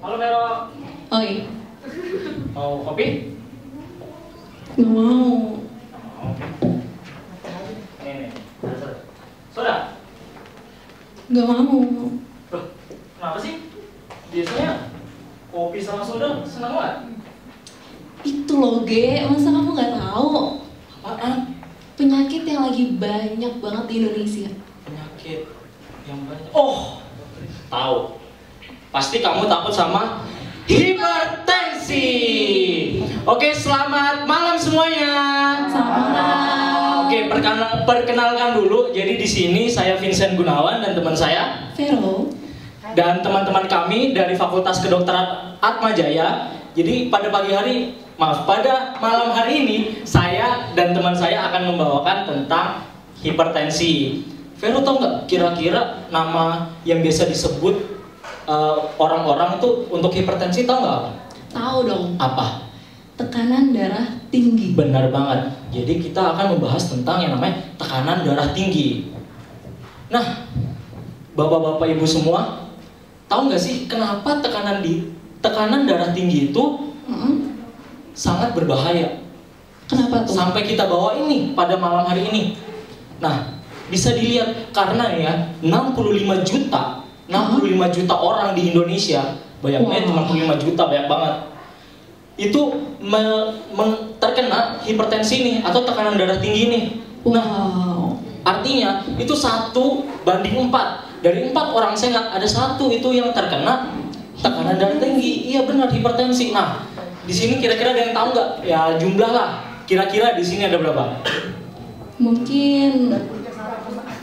Halo Vero. Oi. Mau kopi? Nggak mau. Oke. Nih. Soda? Nggak mau. Loh, kenapa sih? Biasanya kopi sama soda senang banget. Itu loh, Ge. Masa kamu nggak tahu? Apaan? Penyakit yang lagi banyak banget di Indonesia. Penyakit yang banyak. Oh, tahu. Pasti kamu takut sama hipertensi. Oke, selamat malam semuanya. Selamat malam. Oke, perkenalkan dulu. Jadi di sini saya Vincent Gunawan dan teman saya Vero. dan teman-teman kami dari Fakultas Kedokteran Atmajaya. Jadi pada pada malam hari ini saya dan teman saya akan membawakan tentang hipertensi. Vero tahu nggak kira-kira nama yang biasa disebut orang-orang tuh untuk hipertensi, tahu nggak apa? Tahu dong. Apa? Tekanan darah tinggi. Benar banget. Jadi kita akan membahas tentang yang namanya tekanan darah tinggi. Nah, bapak-bapak ibu semua, tahu nggak sih kenapa tekanan darah tinggi itu sangat berbahaya? Kenapa tuh? Sampai kita bawa ini pada malam hari ini. Nah, bisa dilihat karena ya 65 juta orang di Indonesia, bayangin 65 juta, banyak banget. Itu terkena hipertensi ini atau tekanan darah tinggi ini. Nah, artinya itu 1:4. Dari 4 orang sehat ada 1 itu yang terkena tekanan darah tinggi. Iya benar, hipertensi. Nah, di sini kira-kira ada yang tahu nggak? Ya jumlah lah. Kira-kira di sini ada berapa? Mungkin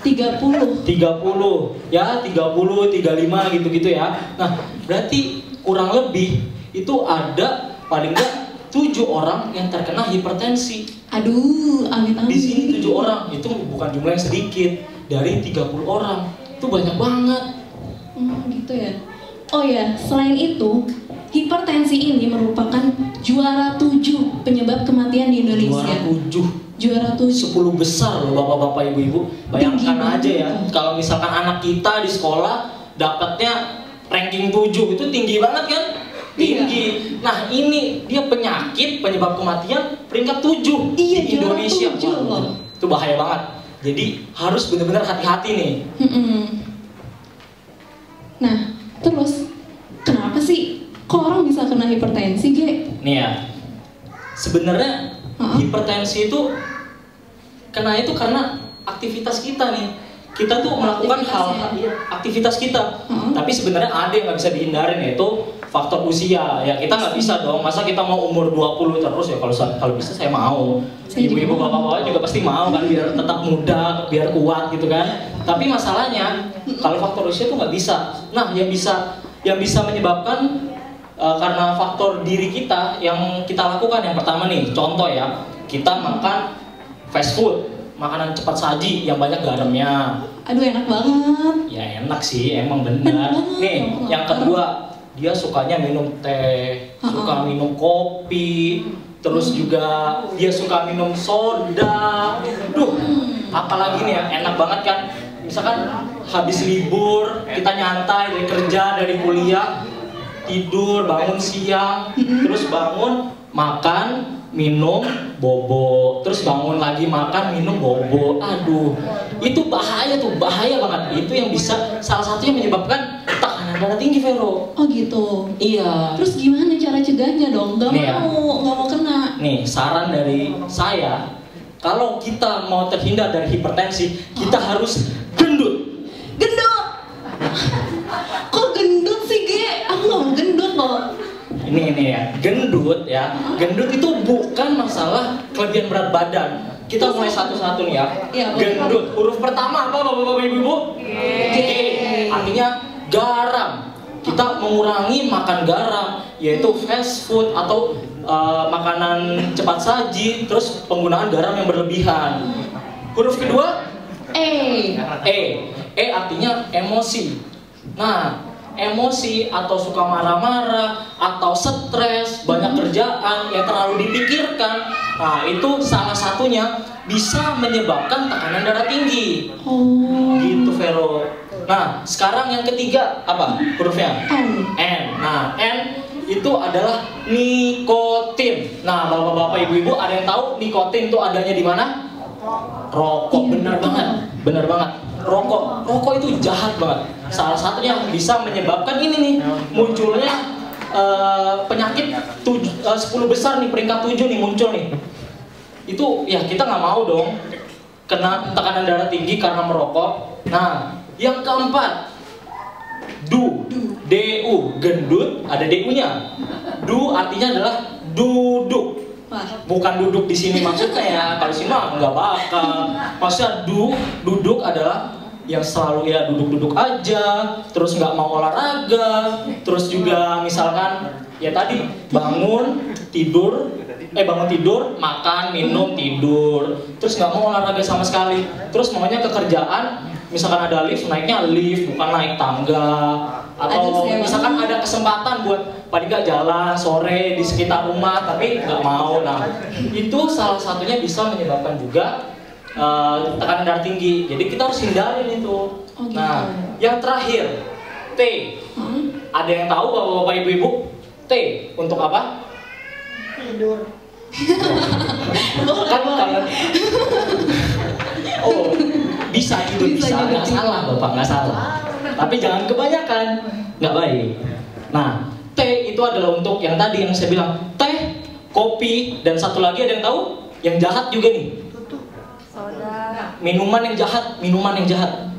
30. 30. Ya, 30, 35 gitu-gitu ya. Nah, berarti kurang lebih itu ada paling nggak 7 orang yang terkena hipertensi. Aduh, amit-amit. Di sini 7 orang, itu bukan jumlah yang sedikit. Dari 30 orang, itu banyak banget. Gitu ya. Oh ya, selain itu, hipertensi ini merupakan juara 7 penyebab kematian di Indonesia. Juara 7. 10 besar loh bapak-bapak ibu-ibu. Bayangkan aja ya, kalau misalkan anak kita di sekolah dapatnya ranking 7, itu tinggi banget kan? Tinggi. Iya. Nah, ini dia penyakit penyebab kematian peringkat 7 Iya, di Indonesia. 7 loh. Itu bahaya banget. Jadi harus benar-benar hati-hati nih. Nah, terus kenapa sih kok orang bisa kena hipertensi, Ge? Nih ya, sebenarnya hipertensi itu kena itu karena aktivitas kita nih. Kita tuh melakukan aktivitas kita. Tapi sebenarnya ada yang nggak bisa dihindarin, yaitu faktor usia. Ya kita nggak bisa dong, masa kita mau umur 20 terus ya. Kalau bisa saya mau. Ibu-ibu bapak-bapak juga pasti mau kan, biar tetap muda, biar kuat gitu kan. Tapi masalahnya kalau faktor usia tuh nggak bisa. Nah, yang bisa menyebabkan karena faktor diri kita yang kita lakukan. Yang pertama nih, contoh ya, kita makan fast food, makanan cepat saji yang banyak garamnya. Aduh, enak banget. Ya enak sih, emang benar. Nih, yang kedua, dia sukanya minum teh, suka minum kopi, terus juga dia suka minum soda. Apalagi nih ya, enak banget kan. Misalkan habis libur, kita nyantai dari kerja, dari kuliah, tidur, bangun siang, terus bangun, makan, minum, bobo, terus bangun lagi makan, minum, bobo. Aduh, itu bahaya tuh, bahaya banget. Itu yang bisa salah satunya menyebabkan tekanan darah tinggi, Vero. Oh gitu. Iya. Terus gimana cara cegahnya dong? Gak mau kena. Nih, saran dari saya, kalau kita mau terhindar dari hipertensi, kita harus gendut. Gendut? Kok gendut sih, Ge? Aku gak mau gendut loh. Ini ya, gendut ya. Gendut itu bukan masalah kelebihan berat badan. Kita mulai satu-satu nih ya. Gendut, huruf pertama apa bapak-bapak ibu-ibu? G. Artinya garam. Kita mengurangi makan garam, yaitu fast food atau makanan cepat saji, terus penggunaan garam yang berlebihan. Huruf kedua? E artinya emosi. Nah, emosi atau suka marah-marah atau stres, banyak kerjaan yang terlalu dipikirkan, nah itu salah satunya bisa menyebabkan tekanan darah tinggi. Gitu, Vero. Nah, sekarang yang ketiga apa hurufnya? N. Nah, N itu adalah nikotin. Nah, bapak-bapak, ibu-ibu, ada yang tahu nikotin itu adanya di mana? Rokok. Benar banget, benar banget. Rokok itu jahat banget. Salah satunya bisa menyebabkan ini nih, munculnya penyakit 10 besar nih, peringkat 7 nih muncul nih. Itu ya kita nggak mau dong kena tekanan darah tinggi karena merokok. Nah, yang keempat, DU, gendut, ada DU-nya. DU artinya adalah duduk. Bukan duduk di sini maksudnya ya, kalau sini mah nggak bakal. Maksudnya duduk adalah yang selalu ya duduk-duduk aja, terus nggak mau olahraga, terus juga misalkan ya tadi bangun tidur, makan, minum, tidur, terus nggak mau olahraga sama sekali, terus maunya ke kerjaan, misalkan ada lift, naiknya lift, bukan naik tangga, atau misalkan ada kesempatan buat paling nggak jalan sore di sekitar rumah, tapi nggak mau. Nah, itu salah satunya bisa menyebabkan juga tekanan darah tinggi, jadi kita harus hindarin itu. Nah, yang terakhir, T. Ada yang tahu bapak-bapak ibu-ibu? T untuk apa? Tidur. Kan kalau bisa tidur, bisa nggak salah bapak, nggak salah, tapi jangan kebanyakan, nggak baik. Nah, T itu adalah untuk yang tadi yang saya bilang, teh, kopi, dan satu lagi ada yang tahu? Yang jahat juga nih, Soda. minuman yang jahat.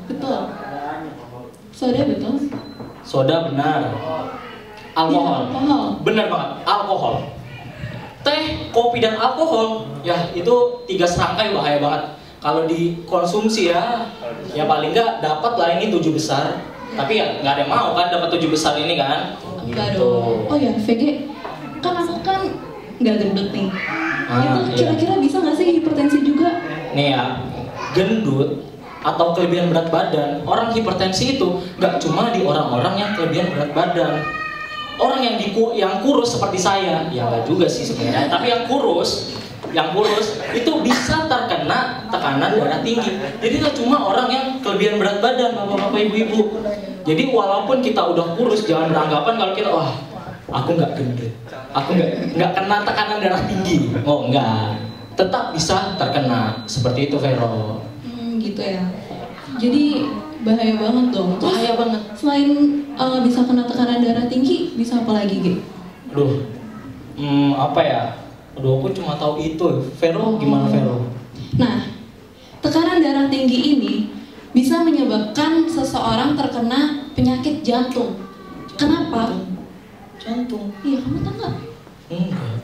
Betul. Soda betul. Soda benar. Alkohol. Ya, alkohol. Benar banget, alkohol. Teh, kopi, dan alkohol, ya itu 3 serangkai bahaya banget. Kalau dikonsumsi ya paling nggak dapat lah ini 7 besar. Tapi ya nggak ada yang mau kan dapat 7 besar ini kan. Enggak dong. Oh ya, VG, kan aku kan nggak gendut nih. Itu kira-kira bisa nggak sih hipertensi juga? Nih ya, gendut atau kelebihan berat badan, orang hipertensi itu nggak cuma di orang-orang yang kelebihan berat badan. Orang yang kurus seperti saya, ya nggak juga sih sebenarnya, tapi yang kurus itu bisa terkena tekanan darah tinggi. Jadi nggak cuma orang yang kelebihan berat badan, bapak-bapak, ibu-ibu. Jadi walaupun kita udah kurus, jangan beranggapan kalau kita aku nggak gendut, aku nggak kena tekanan darah tinggi. Oh enggak, tetap bisa terkena seperti itu, Vero. Gitu ya. Jadi bahaya banget dong. Bahaya banget. Selain bisa kena tekanan darah tinggi, bisa apa lagi, Ge? Apa ya? Aku cuma tahu itu. Vero, gimana Vero? Nah, tekanan darah tinggi ini bisa menyebabkan seseorang terkena penyakit jantung. Kenapa? Jantung? Iya, kamu tahu nggak? Enggak.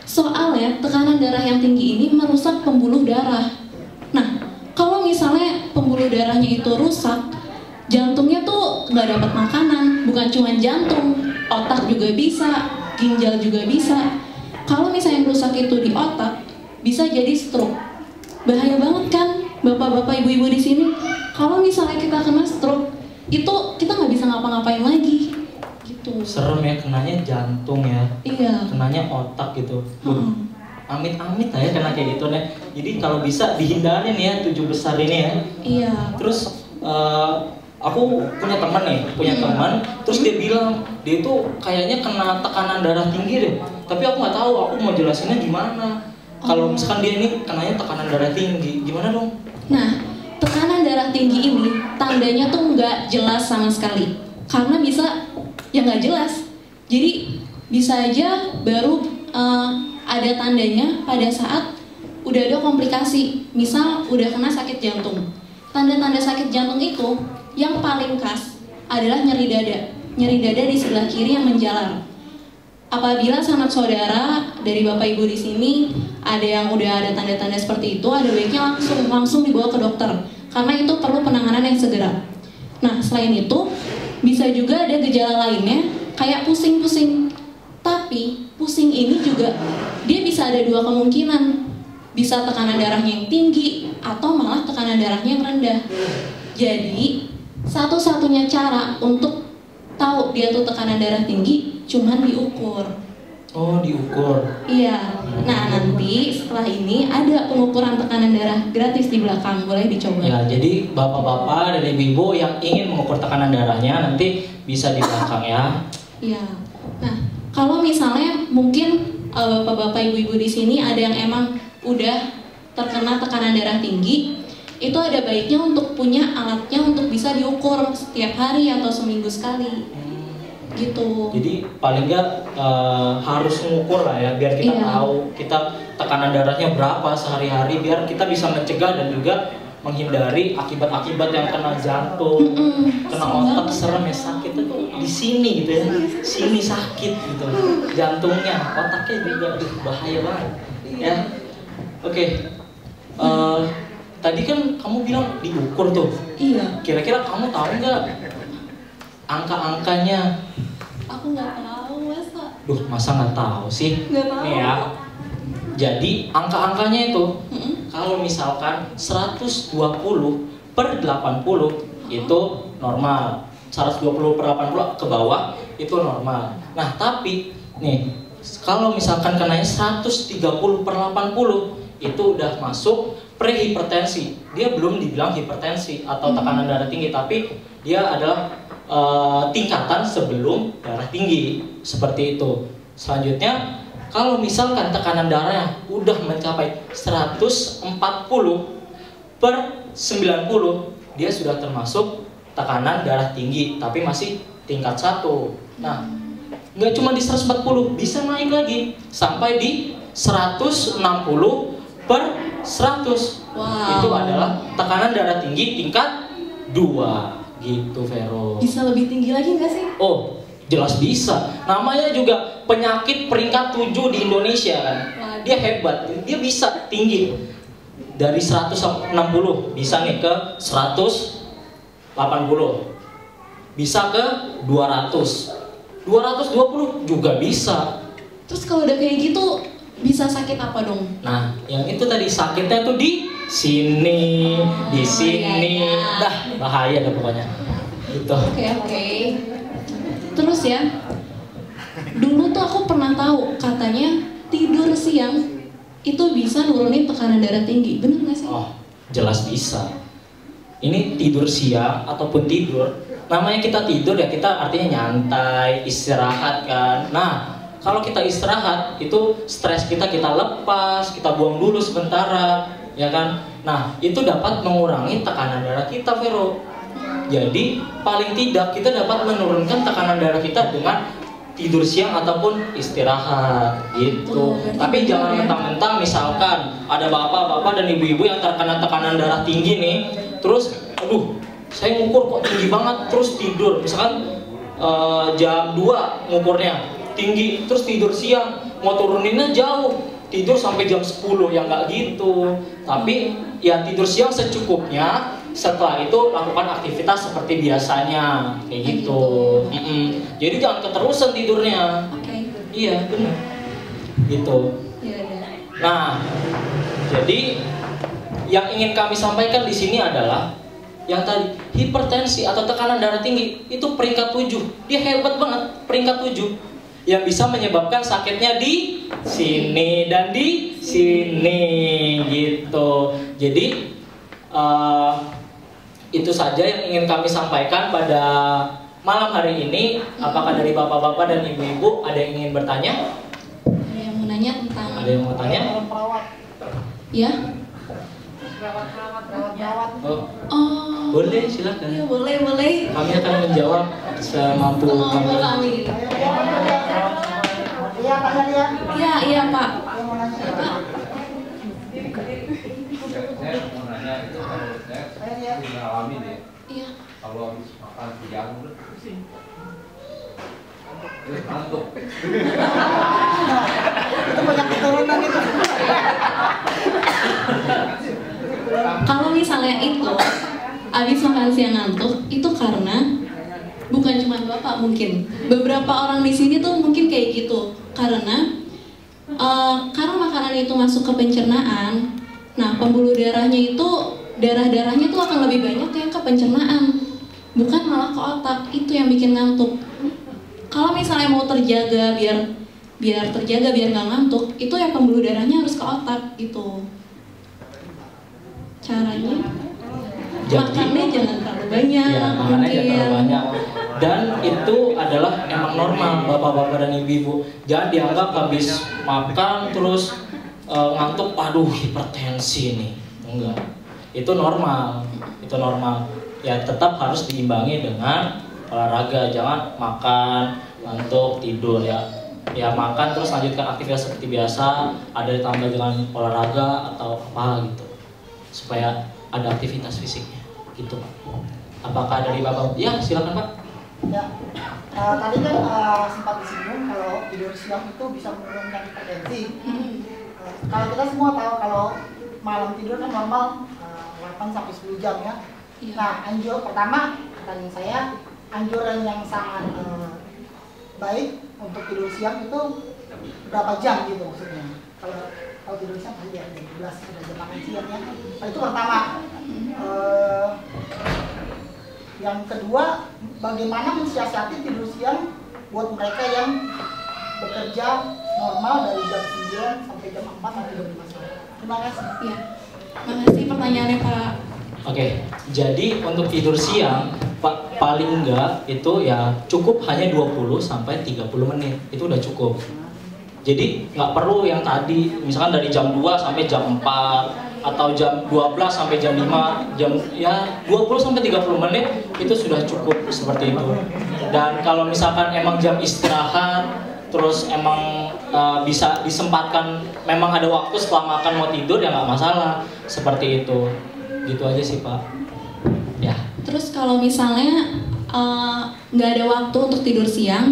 Soalnya tekanan darah yang tinggi ini merusak pembuluh darah. Nah, kalau misalnya pembuluh darahnya itu rusak, jantungnya tuh nggak dapat makanan. Bukan cuma jantung, otak juga bisa, ginjal juga bisa. Kalau misalnya yang rusak itu di otak, bisa jadi stroke. Bahaya banget kan, bapak-bapak, ibu-ibu di sini. Kalau misalnya kita kena stroke, itu kita nggak bisa ngapa-ngapain lagi. Gitu. Serem ya, kenanya jantung ya. Iya. Kenanya otak gitu. Amit-amit lah ya kena kayak gitu nih. Jadi kalau bisa dihindarin ya 7 besar ini ya. Iya. Terus aku punya teman nih, terus dia bilang dia itu kayaknya kena tekanan darah tinggi deh. Tapi aku nggak tahu, aku mau jelasinnya gimana. Kalau misalkan dia ini kenanya tekanan darah tinggi, gimana dong? Nah, tekanan darah tinggi ini tandanya tuh nggak jelas sama sekali. Karena bisa ya nggak jelas. Jadi bisa aja baru ada tandanya pada saat udah ada komplikasi. Misal udah kena sakit jantung. Tanda-tanda sakit jantung itu yang paling khas adalah nyeri dada. Nyeri dada di sebelah kiri yang menjalar. Apabila sanak saudara dari bapak ibu di sini ada yang udah ada tanda-tanda seperti itu, ada baiknya langsung dibawa ke dokter karena itu perlu penanganan yang segera. Nah, selain itu bisa juga ada gejala lainnya kayak pusing-pusing. Tapi pusing ini juga dia bisa ada 2 kemungkinan. Bisa tekanan darahnya yang tinggi atau malah tekanan darahnya yang rendah. Jadi satu-satunya cara untuk tahu dia tuh tekanan darah tinggi cuman diukur. Oh, diukur. Iya. Nah, nanti setelah ini ada pengukuran tekanan darah gratis di belakang, boleh dicoba. Ya, jadi bapak-bapak dan ibu-ibu yang ingin mengukur tekanan darahnya nanti bisa di belakang ya. Iya. Nah, kalau misalnya mungkin bapak-bapak ibu-ibu di sini ada yang emang udah terkena tekanan darah tinggi, itu ada baiknya untuk punya alatnya untuk bisa diukur setiap hari atau seminggu sekali. Gitu. Jadi paling nggak harus mengukur lah ya, biar kita tahu kita tekanan darahnya berapa sehari-hari, biar kita bisa mencegah dan juga menghindari akibat-akibat yang kena jantung, kena otak, serem ya, sakit itu di sini gitu ya, sini sakit gitu, jantungnya, otaknya juga, aduh bahaya banget ya. Oke. Tadi kan kamu bilang diukur tuh. Iya. Kira-kira kamu tahu nggak angka-angkanya? Aku nggak tahu, masa. Duh, masa nggak tahu sih? Nggak tahu. Nih ya. Jadi angka-angkanya itu, kalau misalkan 120 per 80 itu normal. 120 per 80 ke bawah itu normal. Nah, tapi nih, kalau misalkan kenanya 130 per 80 itu udah masuk prehipertensi. Dia belum dibilang hipertensi atau tekanan darah tinggi, tapi dia adalah tingkatan sebelum darah tinggi, seperti itu. Selanjutnya, kalau misalkan tekanan darahnya udah mencapai 140 per 90, dia sudah termasuk tekanan darah tinggi, tapi masih tingkat 1. Nah, nggak cuma di 140, bisa naik lagi sampai di 160 per 100. Wow. Itu adalah tekanan darah tinggi tingkat 2. Gitu, Vero. Bisa lebih tinggi lagi nggak sih? Oh, jelas bisa. Namanya juga penyakit peringkat 7 di Indonesia kan. Dia hebat, dia bisa tinggi. Dari 160 bisa nih ke 180. Bisa ke 200. 220 juga bisa. Terus kalau udah kayak gitu bisa sakit apa dong? Nah, yang itu tadi sakitnya tuh di sini, di sini. Iya. Dah, bahaya dah pokoknya. Gitu. Oke. Terus ya, dulu tuh aku pernah tahu katanya tidur siang itu bisa nurunin tekanan darah tinggi. Bener nggak sih? Oh, jelas bisa. Ini tidur siang ataupun tidur, namanya kita tidur ya, kita artinya nyantai, istirahat kan. Nah, kalau kita istirahat itu stres kita lepas, kita buang dulu sementara, ya kan. Nah, itu dapat mengurangi tekanan darah kita, Vero. Jadi paling tidak kita dapat menurunkan tekanan darah kita dengan tidur siang ataupun istirahat gitu. Tapi jangan mentang-mentang misalkan ada bapak-bapak dan ibu-ibu yang terkena tekanan darah tinggi nih, terus aduh saya ngukur kok tinggi banget, terus tidur misalkan jam 2 ngukurnya tinggi, terus tidur siang mau turuninnya jauh, tidur sampai jam 10, ya nggak gitu. Tapi ya tidur siang secukupnya, setelah itu lakukan aktivitas seperti biasanya, kayak gitu. Jadi jangan keterusan tidurnya. Iya benar, gitu. Nah, jadi yang ingin kami sampaikan di sini adalah yang tadi, hipertensi atau tekanan darah tinggi itu peringkat 7. Dia hebat banget, peringkat 7. Yang bisa menyebabkan sakitnya di sini dan di sini gitu. Jadi itu saja yang ingin kami sampaikan pada malam hari ini. Apakah dari bapak-bapak dan ibu-ibu ada yang ingin bertanya? Ada yang mau nanya tentang? Ada yang mau tanya? Ya. Oh, Oh. boleh, silakan. Iya, boleh. Kami akan menjawab semampu kami. Iya, Pak Nadia. Iya, Pak. Yang mau nanya. Saya mau nanya itu, kalau saya mengalami nih, Iya. kalau habis makan siang udah pusing, terus ngantuk. Itu banyak keturunan itu. Kalau misalnya itu habis makan siang ngantuk, itu karena bukan cuma Bapak, mungkin beberapa orang di sini tuh mungkin kayak gitu karena makanan itu masuk ke pencernaan. Nah, pembuluh darahnya itu darahnya tuh akan lebih banyak yang ke pencernaan, bukan malah ke otak. Itu yang bikin ngantuk. Kalau misalnya mau terjaga biar biar terjaga, biar nggak ngantuk, itu ya pembuluh darahnya harus ke otak gitu. Caranya makannya jangan terlalu banyak, ya, makannya jangan terlalu banyak. Dan itu adalah emang normal bapak-bapak dan ibu-ibu. Jangan dianggap habis makan terus ngantuk, aduh hipertensi nih. Enggak. Itu normal. Itu normal. Ya tetap harus diimbangi dengan olahraga. Jangan makan ngantuk tidur ya. Ya makan terus lanjutkan aktivitas seperti biasa, ada ditambah dengan olahraga atau apa gitu. Supaya ada aktivitas fisiknya gitu Pak. Apakah dari Bapak? Ya silakan Pak. Ya, tadi kan sempat disinggung kalau tidur siang itu bisa menurunkan hipertensi. Kalau kita semua tahu kalau malam tidur kan normal 8 sampai 10 jam ya. Nah, pertama pertanyaan saya, anjuran yang sangat baik untuk tidur siang itu berapa jam gitu maksudnya? Kalau tidur siang tadi ya jam 12 sudah jam makan siang ya. Nah, itu pertama. Yang kedua, bagaimana mensiasati tidur siang buat mereka yang bekerja normal dari jam 9 sampai jam 4 atau jam 5 sore. Terima kasih. Iya. Makasih pertanyaannya Pak. Oke, jadi untuk tidur siang Pak, paling enggak itu ya cukup hanya 20 sampai 30 menit. Itu udah cukup. Jadi nggak perlu yang tadi misalkan dari jam 2 sampai jam 4 atau jam 12 sampai jam 5, jam ya 20 sampai 30 menit itu sudah cukup seperti itu. Dan kalau misalkan emang jam istirahat terus emang bisa disempatkan, memang ada waktu setelah makan mau tidur ya nggak masalah seperti itu. Gitu aja sih Pak. Ya. Terus kalau misalnya nggak ada waktu untuk tidur siang,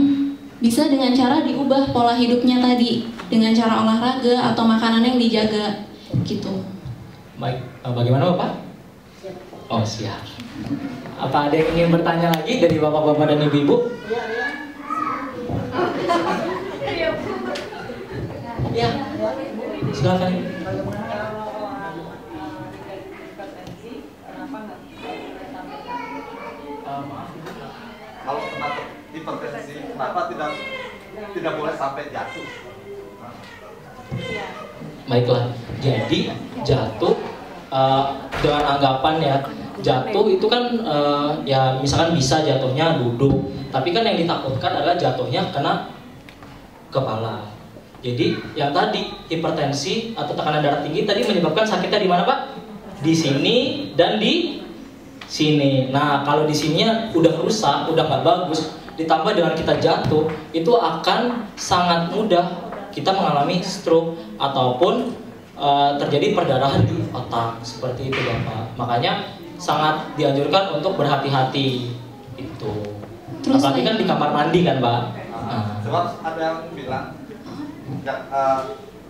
bisa dengan cara diubah pola hidupnya tadi, dengan cara olahraga atau makanan yang dijaga gitu. Baik, bagaimana Bapak? Oh siap. Apa ada yang ingin bertanya lagi dari bapak-bapak dan ibu-ibu? Ya, silakan. Kalau kena hipertensi, kenapa tidak boleh sampai jatuh? Baiklah, jadi jatuh dengan anggapan ya jatuh itu kan ya misalkan bisa jatuhnya duduk, tapi kan yang ditakutkan adalah jatuhnya kena kepala. Jadi yang tadi hipertensi atau tekanan darah tinggi tadi menyebabkan sakitnya di mana Pak? Di sini dan di sini. Nah kalau di sininya udah rusak, udah nggak bagus, ditambah dengan kita jatuh, itu akan sangat mudah kita mengalami stroke ataupun terjadi perdarahan di otak seperti itu Bapak. Makanya sangat dianjurkan untuk berhati-hati itu. Terus apalagi kan di kamar mandi kan Pak. Sebab ada yang bilang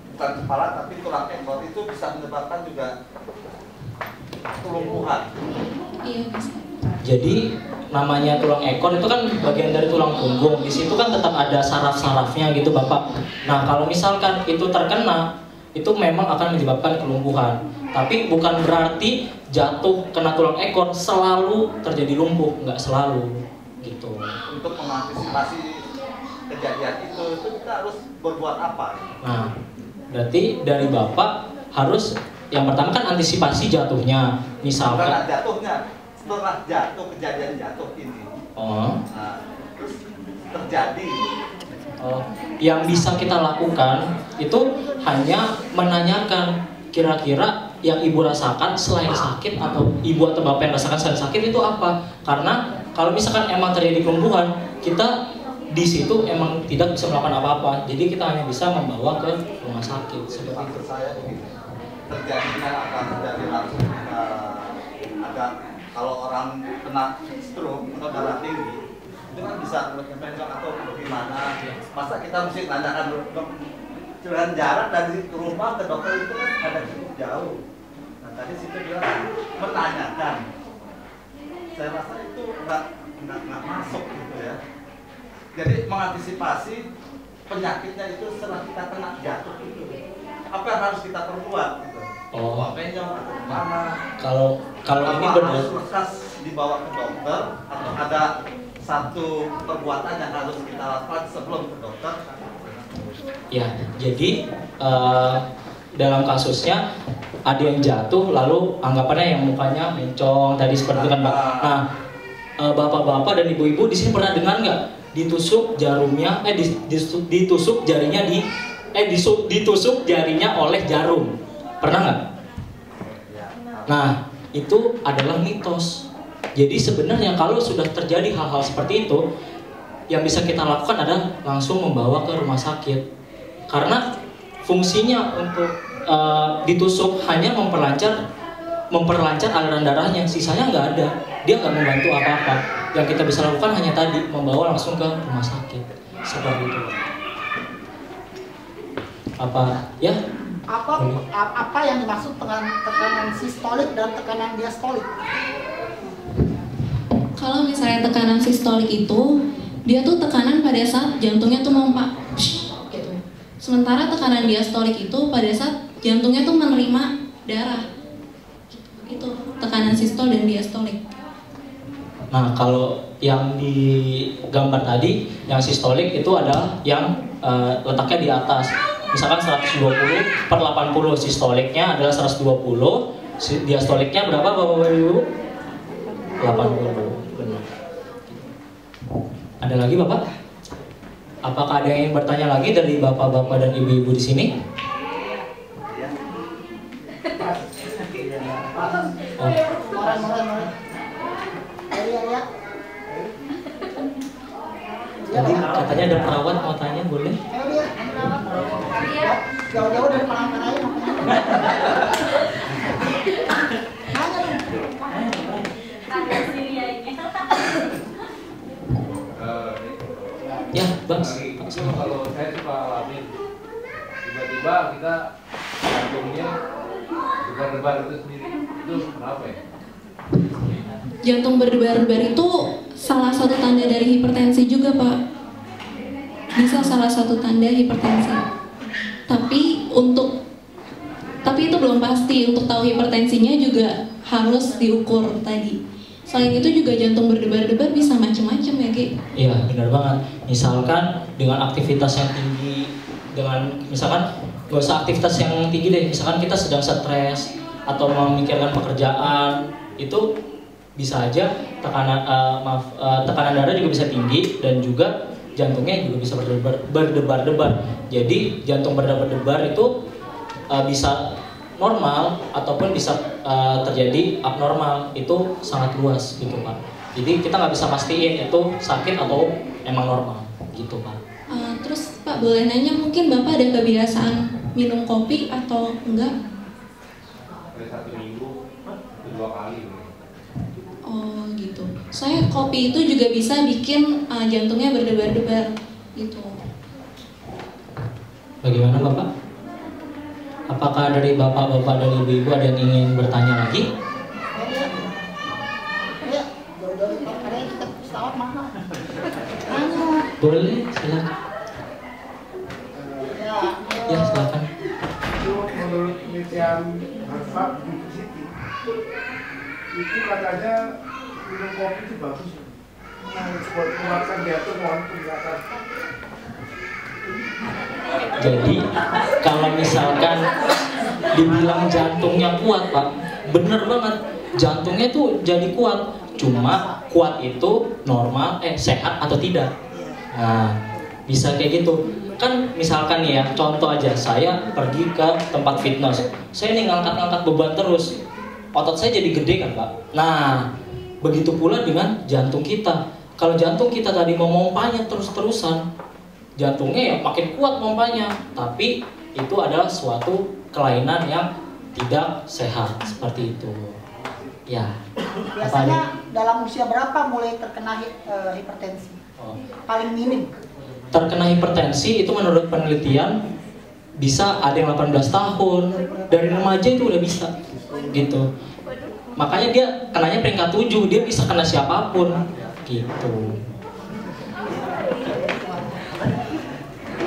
bukan kepala tapi tulang ekor itu bisa menyebabkan juga kelumpuhan. Iya bisa. Jadi namanya tulang ekor itu kan bagian dari tulang punggung. Di situ kan tetap ada saraf-sarafnya gitu Bapak. Nah kalau misalkan itu terkena, itu memang akan menyebabkan kelumpuhan. Tapi bukan berarti jatuh kena tulang ekor selalu terjadi lumpuh, nggak selalu gitu. Untuk mengantisipasi kejadian itu kita harus berbuat apa? Nah berarti dari Bapak harus yang pertama kan antisipasi jatuhnya, misalkan. Bukan jatuhnya, setelah jatuh kejadian jatuh ini. Oh. Nah, terus terjadi. Oh, yang bisa kita lakukan itu hanya menanyakan kira-kira yang ibu rasakan selain sakit atau ibu atau bapak yang rasakan selain sakit itu apa? Karena kalau misalkan emang terjadi kelumpuhan, kita di situ emang tidak bisa melakukan apa-apa. Jadi kita hanya bisa membawa ke rumah sakit seperti itu. Maksud saya begini, terjadinya akan terjadi langsung ada kalau orang kena stroke atau darah tinggi itu kan bisa menyebabkan atau bagaimana. Masa kita mesti nanyakan dengan jarak dari rumah ke dokter itu kan ada cukup jauh. Nah tadi situ bilang menanyakan. Saya rasa itu nggak masuk gitu ya. Jadi mengantisipasi penyakitnya itu setelah kita kena jatuh itu. Apa yang harus kita perbuat gitu? Oh. Apa yang atau mana? Kalau ini benar. Harus lekas dibawa ke dokter atau ada satu perbuatan yang harus kita lakukan sebelum ke dokter? Ya, jadi dalam kasusnya ada yang jatuh lalu anggapannya yang mukanya mencong tadi seperti itu kan Pak. Nah, bapak-bapak dan ibu-ibu di sini pernah dengar nggak ditusuk jarumnya ditusuk jarinya ditusuk jarinya oleh jarum? Pernah nggak? Nah, itu adalah mitos. Jadi sebenarnya kalau sudah terjadi hal-hal seperti itu, yang bisa kita lakukan adalah langsung membawa ke rumah sakit. Karena fungsinya untuk ditusuk hanya memperlancar aliran darahnya, sisanya nggak ada. Dia nggak membantu apa-apa. Yang kita bisa lakukan hanya tadi membawa langsung ke rumah sakit. Seperti itu. Apa ya? Apa yang dimaksud dengan tekanan sistolik dan tekanan diastolik? Kalau misalnya tekanan sistolik itu, dia tuh tekanan pada saat jantungnya tuh mompa, gitu. Sementara tekanan diastolik itu pada saat jantungnya tuh menerima darah. Itu tekanan sistol dan diastolik. Nah, kalau yang di gambar tadi, yang sistolik itu adalah yang letaknya di atas. Misalkan 120/80, sistoliknya adalah 120, diastoliknya berapa Bapak Ibu? 80. Benar. Ada lagi Bapak? Apakah ada yang ingin bertanya lagi dari bapak-bapak dan ibu-ibu di sini? Oh. Jadi katanya ada perawat mau tanya, boleh? Jauh-jauh dari Palangkaraya makanya. Ya, Bang. Kalau saya suka alamin, tiba-tiba kita jantungnya berdebar itu sendiri, itu kenapa ya? Jantung berdebar-debar itu salah satu tanda dari hipertensi juga Pak. Bisa salah satu tanda hipertensi. Tapi itu belum pasti. Untuk tahu hipertensinya juga harus diukur tadi. Selain itu juga jantung berdebar-debar bisa macam-macam ya, Ki? Iya, benar banget. Misalkan dengan aktivitas yang tinggi, misalkan gak usah aktivitas yang tinggi deh. Misalkan kita sedang stres atau memikirkan pekerjaan, itu bisa aja tekanan darah juga bisa tinggi dan juga jantungnya juga bisa berdebar-debar. Jadi jantung berdebar-debar itu bisa normal ataupun bisa terjadi abnormal, itu sangat luas gitu Pak. Jadi kita nggak bisa pastiin itu sakit atau emang normal gitu Pak. Terus Pak boleh nanya, mungkin Bapak ada kebiasaan minum kopi atau enggak? Dari 1 minggu 2 kali. Oh gitu. Saya kopi itu juga bisa bikin jantungnya berdebar-debar gitu. Bagaimana Bapak? Apakah dari bapak-bapak dan ibu-ibu ada yang ingin bertanya lagi? Ya, jauh-jauh dari Palangkaraya kita pesawat mahal. Boleh, silakan. Ya, silakan. Itu menurut penelitian Harvard University itu katanya minum kopi itu bagus buat menguatkan jantung, mohon penjelasan. Jadi kalau misalkan dibilang jantungnya kuat Pak, bener banget, jantungnya tuh jadi kuat. Cuma kuat itu normal, sehat atau tidak. Nah, bisa kayak gitu. Kan misalkan nih ya, contoh aja, saya pergi ke tempat fitness, saya nih ngangkat-ngangkat beban terus, otot saya jadi gede kan Pak. Nah, begitu pula dengan jantung kita. Kalau jantung kita tadi mau mompanya terus-terusan, jantungnya ya makin kuat mompanya, tapi itu adalah suatu kelainan yang tidak sehat seperti itu. Ya. Biasanya dalam usia berapa mulai terkena hipertensi? Paling minim. Terkena hipertensi itu menurut penelitian bisa ada yang 18 tahun, dari remaja itu udah bisa gitu. Makanya dia kenanya peringkat 7, dia bisa kena siapapun gitu.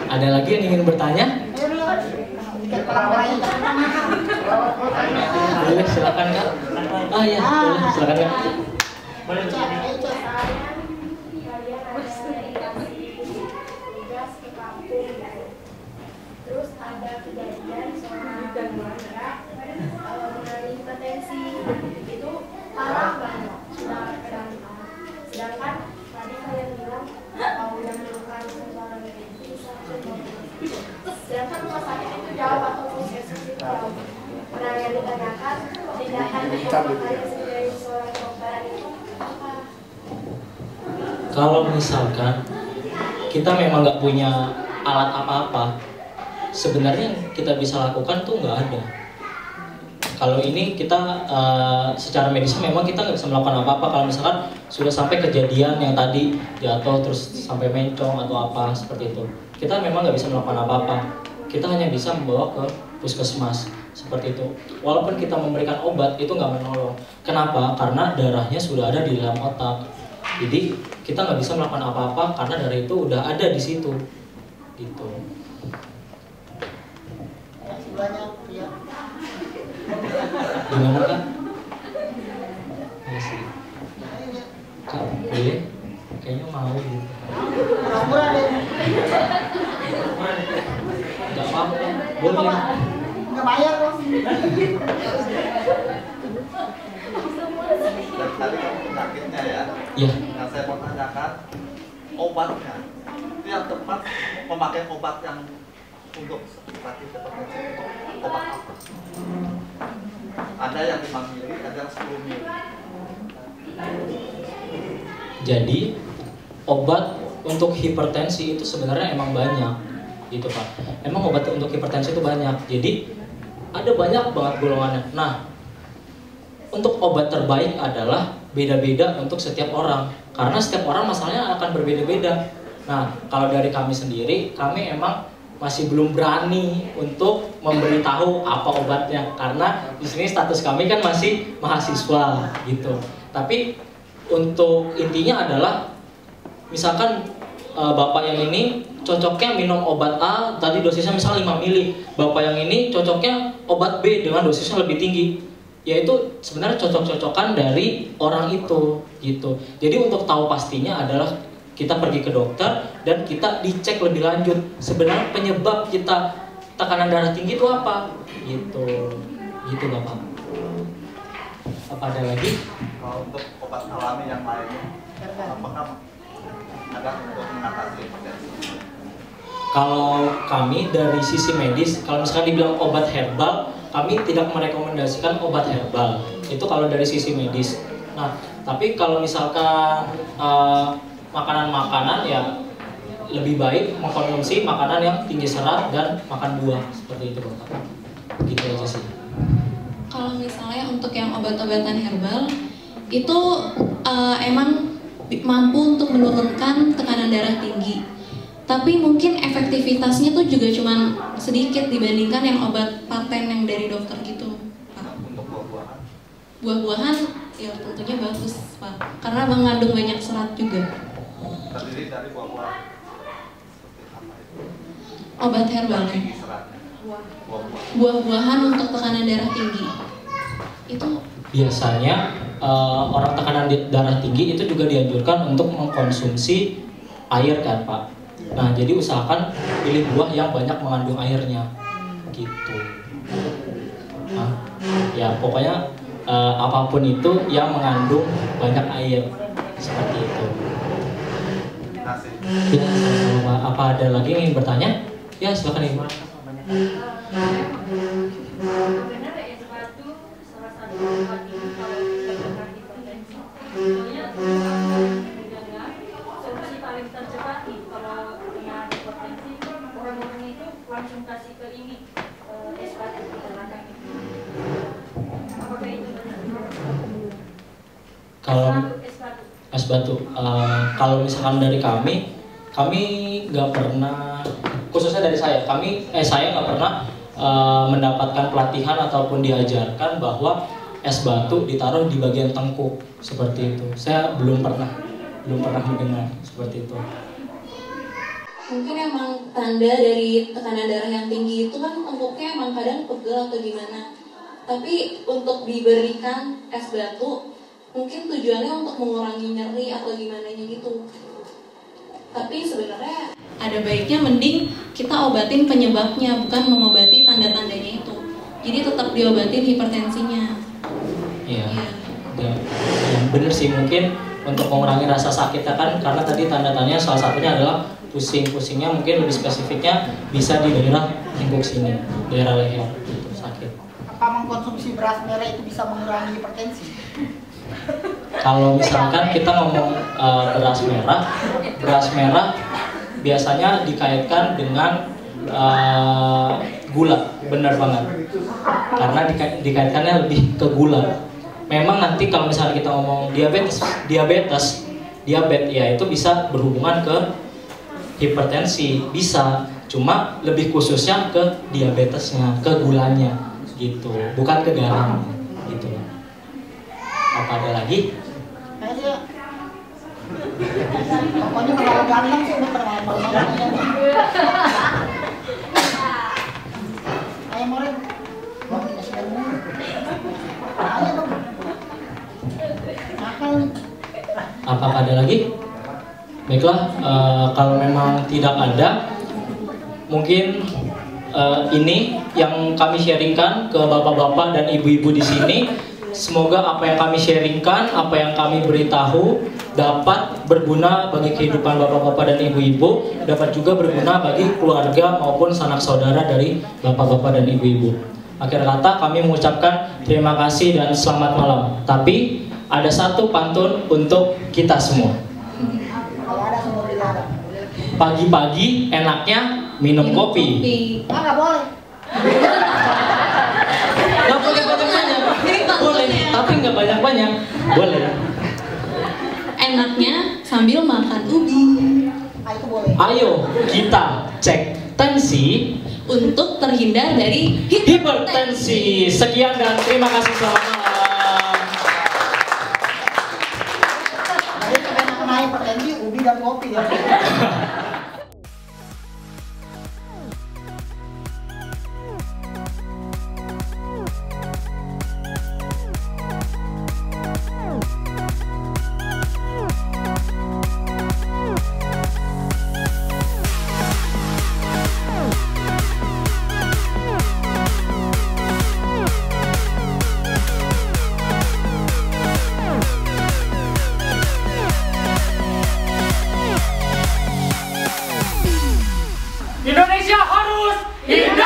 Ada lagi yang ingin bertanya? Boleh, silakan Kak. Ya, boleh, silakan Kak. rumah sakit itu jauh atau puskesmas itu jauh. Nah yang ditanyakan tindakan evakuasi sebagai seorang dokter itu apa? Kalau misalkan kita memang nggak punya alat apa-apa, sebenarnya yang kita bisa lakukan tuh nggak ada. Kalau ini kita secara medis memang kita nggak bisa melakukan apa-apa. Kalau misalkan sudah sampai kejadian yang tadi jatuh terus sampai mencong atau apa seperti itu, kita memang nggak bisa melakukan apa-apa. Kita hanya bisa membawa ke puskesmas seperti itu. Walaupun kita memberikan obat itu nggak menolong. Kenapa? Karena darahnya sudah ada di dalam otak. Jadi kita nggak bisa melakukan apa-apa karena darah itu udah ada di situ, gitu. Banyak ya. Gimana Kak? Masih. Kak, boleh? Kayaknya mau gitu. Pura-pura deh. Gak apa-apa, boleh. Nggak bayar dong. Dan tadi kan penyakitnya ya. Iya. Nah saya mau tanyakan obatnya. Itu yang tepat memakai obat yang untuk hipertensi itu obat apa? Ada yang 5 mili, ada yang 10 mili. Jadi obat untuk hipertensi itu sebenarnya emang banyak, gitu Pak. Emang obat untuk hipertensi itu banyak. Jadi ada banyak banget golongannya. Nah, untuk obat terbaik adalah beda-beda untuk setiap orang. Karena setiap orang masalahnya akan berbeda-beda. Nah, kalau dari kami sendiri, kami emang masih belum berani untuk memberitahu apa obatnya karena di sini status kami kan masih mahasiswa gitu. Tapi untuk intinya adalah misalkan bapak yang ini cocoknya minum obat A tadi dosisnya misalnya 5 mili, bapak yang ini cocoknya obat B dengan dosisnya lebih tinggi. Yaitu sebenarnya cocok-cocokan dari orang itu gitu. Jadi untuk tahu pastinya adalah kita pergi ke dokter dan kita dicek lebih lanjut sebenarnya penyebab kita tekanan darah tinggi itu apa gitu Bapak. Apa ada lagi? Kalau untuk obat alami yang lainnya, apakah ada untuk mengatasi hipertensi? Kalau kami dari sisi medis, kalau misalkan dibilang obat herbal, kami tidak merekomendasikan obat herbal. Itu kalau dari sisi medis. Nah, tapi kalau misalkan makanan-makanan ya lebih baik mengkonsumsi makanan yang tinggi serat dan makan buah seperti itu Bapak. Gitu aja sih. Kalau misalnya untuk yang obat-obatan herbal itu emang mampu untuk menurunkan tekanan darah tinggi. Tapi mungkin efektivitasnya tuh juga cuma sedikit dibandingkan yang obat paten yang dari dokter gitu, Pak. Untuk buah-buahan? Buah-buahan ya tentunya bagus, Pak. Karena mengandung banyak serat juga. Terdiri dari buah-buahan seperti apa itu? Obat herbal. Tinggi seratnya. Buah-buahan. Buah-buahan untuk tekanan darah tinggi. Itu Biasanya orang tekanan darah tinggi itu juga dianjurkan untuk mengkonsumsi air kan Pak. Nah jadi usahakan pilih buah yang banyak mengandung airnya gitu. Nah, ya pokoknya apapun itu yang mengandung banyak air seperti itu. Nasi. Ya, sama-sama. Apa ada lagi yang ingin bertanya? Ya silakan Ibu. Benar ya sepatu salah satu obat ini kalau terkena hipertensi. Soalnya mendengar solusi paling tercepat nih kalau kena hipertensi orang-orang itu langsung kasih ke ini es batu di belakang itu. Apakah itu benar? Kalau Es batu. es batu, kalau misalkan dari kami nggak pernah, khususnya dari saya nggak pernah mendapatkan pelatihan ataupun diajarkan bahwa es batu ditaruh di bagian tengkuk seperti itu. Saya belum pernah mendengar seperti itu. mungkin emang tanda dari tekanan darah yang tinggi itu kan tengkuknya emang kadang pegel atau gimana. Tapi untuk diberikan es batu mungkin tujuannya untuk mengurangi nyeri atau gimana gitu. Tapi sebenarnya ada baiknya mending kita obatin penyebabnya, bukan mengobati tanda-tandanya itu. Jadi tetap diobatin hipertensinya. Iya. Ya, bener sih, mungkin untuk mengurangi rasa sakitnya kan, karena tadi tanda-tandanya salah satunya adalah pusingnya mungkin lebih spesifiknya bisa di daerah tengkuk sini, daerah leher gitu, sakit. Apa mengkonsumsi beras merah itu bisa mengurangi hipertensi? Kalau misalkan kita ngomong beras merah biasanya dikaitkan dengan gula, benar banget. Karena dikaitkannya lebih ke gula. Memang nanti kalau misalnya kita ngomong diabetes ya itu bisa berhubungan ke hipertensi, bisa. Cuma lebih khususnya ke diabetesnya, ke gulanya gitu, bukan ke garam gitu. Apa ada lagi? Pokoknya kalau ganteng sih udah pernah. Ayo Morin. Ayo dong. Apakah ada lagi? Baiklah, kalau memang tidak ada, mungkin ini yang kami sharingkan ke bapak-bapak dan ibu-ibu di sini. Semoga apa yang kami sharingkan, apa yang kami beritahu dapat berguna bagi kehidupan bapak-bapak dan ibu-ibu, dapat juga berguna bagi keluarga maupun sanak saudara dari bapak-bapak dan ibu-ibu. Akhir kata kami mengucapkan terima kasih dan selamat malam. Tapi ada satu pantun untuk kita semua. Pagi-pagi enaknya minum kopi. Nggak boleh. Nggak boleh banyak-banyak. Boleh, tapi nggak banyak-banyak. Boleh. Enaknya sambil makan ubi. Itu boleh. Ayo kita cek tensi Untuk terhindar dari hipertensi. Sekian dan terima kasih, selamat malam. Jadi kena hipertensi ubi dan kopi ya. Indonesia harus hidup!